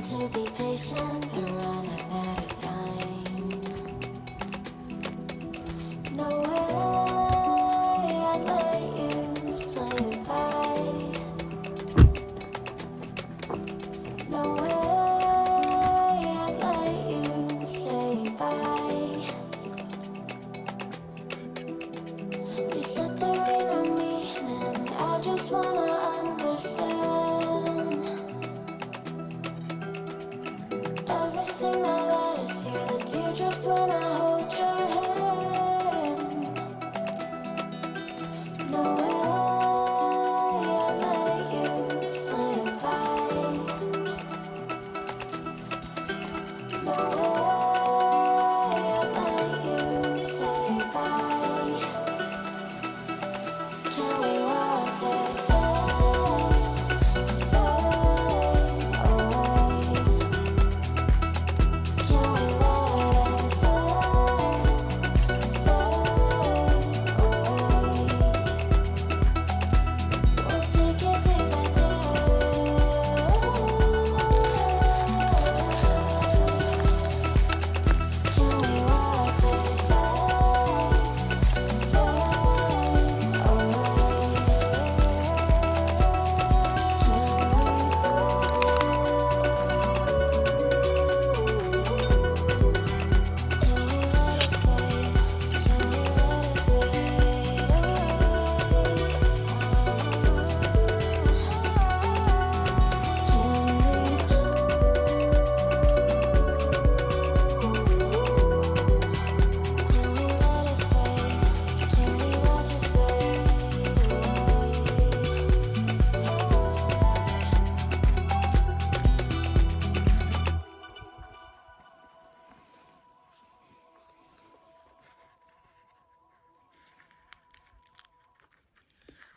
To be patient, but running out of time. No way I'd let you slip by. No way I'd let you say bye. You said there ain't no meaning, I just wanna understand. Everything that matters here, the teardrops when I hold your hand. No way I'd let you slip by. No way I'd let you say bye. Can we watch it fade, fade away? Can we let it fade, fade away? We'll take it day by day. Can we watch it fade, fade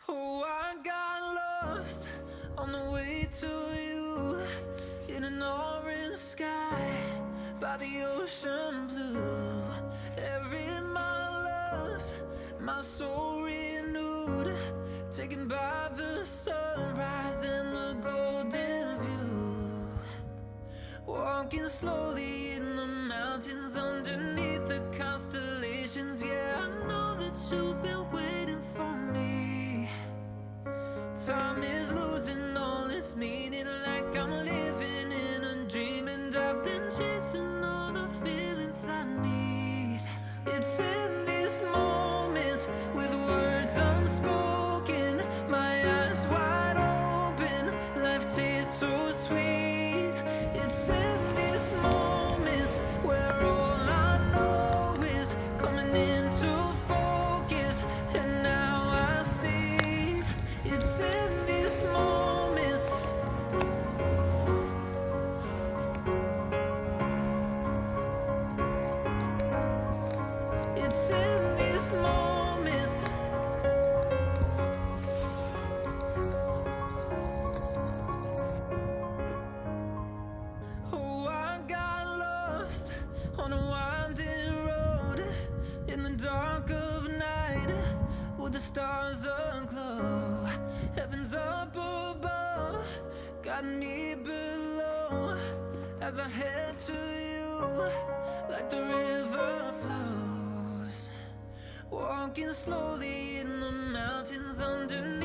Oh, I got lost on the way to you in an orange sky by the ocean blue. Every mile lost, my soul renewed, taken by the sunrise and the golden view. Walking slowly in the mountains underneath the constellations. Yeah, I know that you've been waiting for me. Time is losing all its meaning, like I'm living in a dream, and I've been chasing all the feelings I need. It's in these moments with words unspoken, my eyes wide open, life tastes so sweet. It's in these moments where all I know is coming into focus, and now I see. It's in these moments as I head to you, like the river flows, walking slowly in the mountains underneath.